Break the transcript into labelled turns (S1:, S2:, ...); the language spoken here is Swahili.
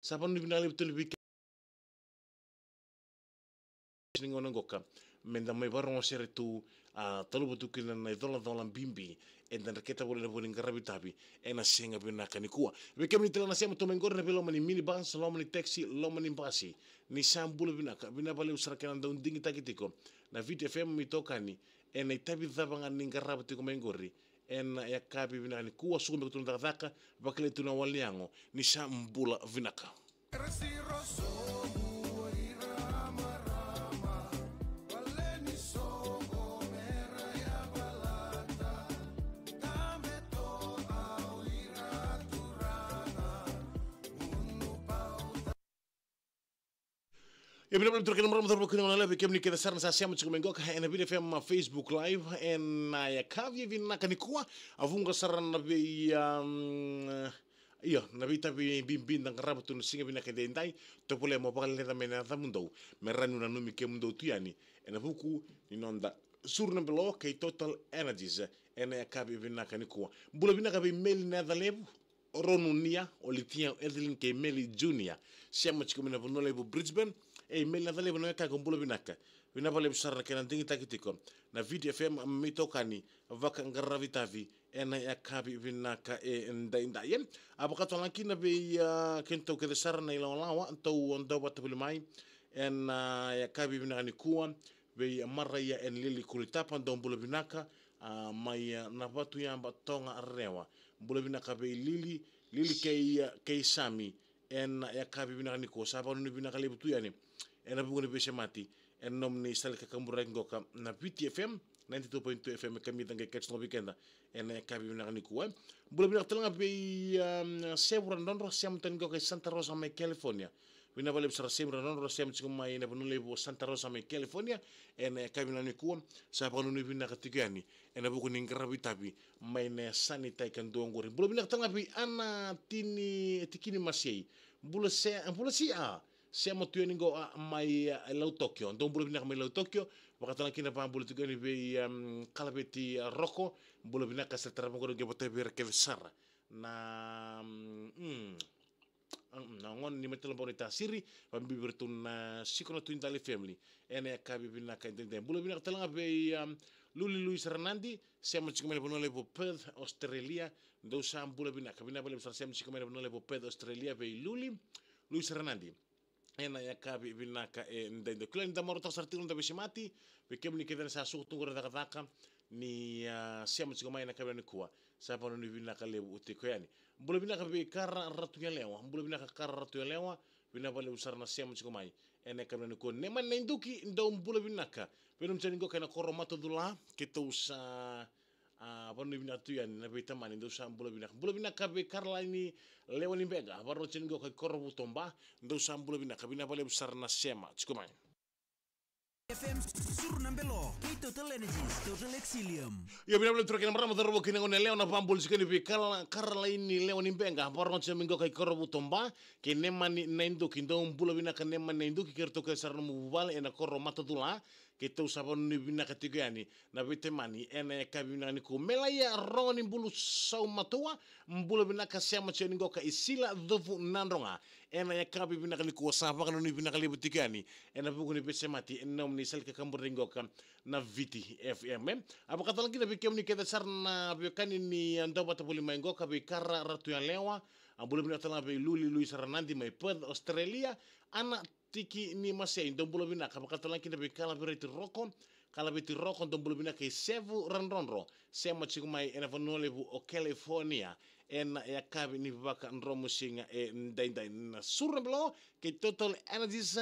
S1: Sapan ni binali betul bi ningono goka menda mai barong sere tu tolu butu kina na dola bimbi en dan raketa boleh na boleh ngarabi tabi ena senga bina kanikua be kemi tela na sema to mengor na belo mani mini bus lo mani taxi lo mani basi ni sambulu bina ka bina bale usara kana da undingi takitiko na vit fm mi tokani ena itabi dhabanga ni ngarabi tiko mengori en ya kabi bina ni kuwa suku betul ndaka bakle tuna waliango ni sambula vinaka Ya benar benar terkena mereka berbuka dengan lebih kami kita sarana saya macam mengok en video film Facebook live en ya kavi vina kanikua avunga sarana nabi iya nabi tapi bimbing dan kerabutun singa vina kedentai to pole mo bakal leta mena mundo meranu na numi ke mundo tiani en avuku ni nonda surna belo ke total energies en ya kavi vina kanikua bula vina kavi mail na dalebu ronunia olitia edelin ke meli junior siamo chikomina vonole bu Brisbane mail na dale bonoka gombulo binaka bina bale busarna kenan dingi takitiko na video fm mitokani vaka ngaravitavi ena ya kabi binaka ndayen abakato lankina be kento ke sarna ila lawa to ondo batabul mai en ya kabi binani kuwa be marra ya en lili kulitapa ndombulo binaka mai na batu ya batonga arewa bulo binaka be lili kei sami en ya kabi binani ko sapa ni binaka lebutu yani ena bugu ni bese mati en nom ni sal ka kambura ngoka na VTFM 92.2 FM kami tanga catch no weekend en kabi na ni kuwa bulo bi tanga be sebra ndonro sem tan ngoka Santa Rosa me California bina bale sara sebra ndonro sem chiku mai na bunule bo Santa Rosa me California en kabi na ni kuwa sa pa no ni bina katigani en bugu ni ngarabi tabi mai ne sanita kan dongori bulo bi tanga be ana tikini masei bulo si siamo tueningo mai lau Tokyo donc bulu bina mai lau Tokyo wakatana kina pa bulu tugani be kalabeti roko bulu bina ka setara mo ge bote be ke sara na na ngon ni metel bonita siri pambi bertun sikono tu indali family ene ka bi bina ka intende bulu bina tala be Luli Luis Hernandi siamo chikome bonole bo Perth Australia do sam bulu bina ka bina bele siamo chikome bonole bo Perth Australia be Luli Luis Hernandi ena ya kabi binaka ndende klen da moro tasartino da besimati be kemni keden sa suku ngora daka ni siamo chigoma ina kabi ni kuwa sa pano ni binaka lebu utiko yani mbulo binaka be kara ratu ya lewa mbulo binaka kara ratu ya lewa bina bale usarna siamo chigoma ena kabi ni kuwa neman nenduki ndo mbulo binaka pero mchani ngo kana koromato dula kita usa pano bina tu yani na be tamani ndo sa mbulo binaka be karla ini lewani bega baro chengo ka korobu tomba ndo sa mbulo binaka bina bale busarna sema chikomai
S2: FM surna belo total energies total exilium
S1: ya bina bale troke na marama dorobo kina ngone leo na pambul sikani be karla ini lewani benga baro chengo ka korobu tomba ke nemani nendo kindo mbulo binaka nemani nendo ki kerto ka sarno mubal ena koromato dula ke tau sabon ni bina katigani na bete mani ena kabi bina ni ko melaya roni bulu sau matua mbulu bina ka siamo cheni ngoka isila dhofu nandronga ena kabi bina ni ko sapa kana ni bina kali butigani ena buku ni bese mati enom ni sel ka kambur ngoka na viti fm apa kata lagi na bikem ni keda sarna biokani ni ando bata buli mai ngoka bi kara ratu yang lewa ambulu bina tala bi Luli Luis Hernandi mai Perth Australia ana tiki ni masai don bulo bina ka bakata laki be kala bereti roko don bulo bina ke sevu ranronro sema chikumai ena vanole bu o California en ya kabi ni baka nromo singa ndai na surna blo ke total energies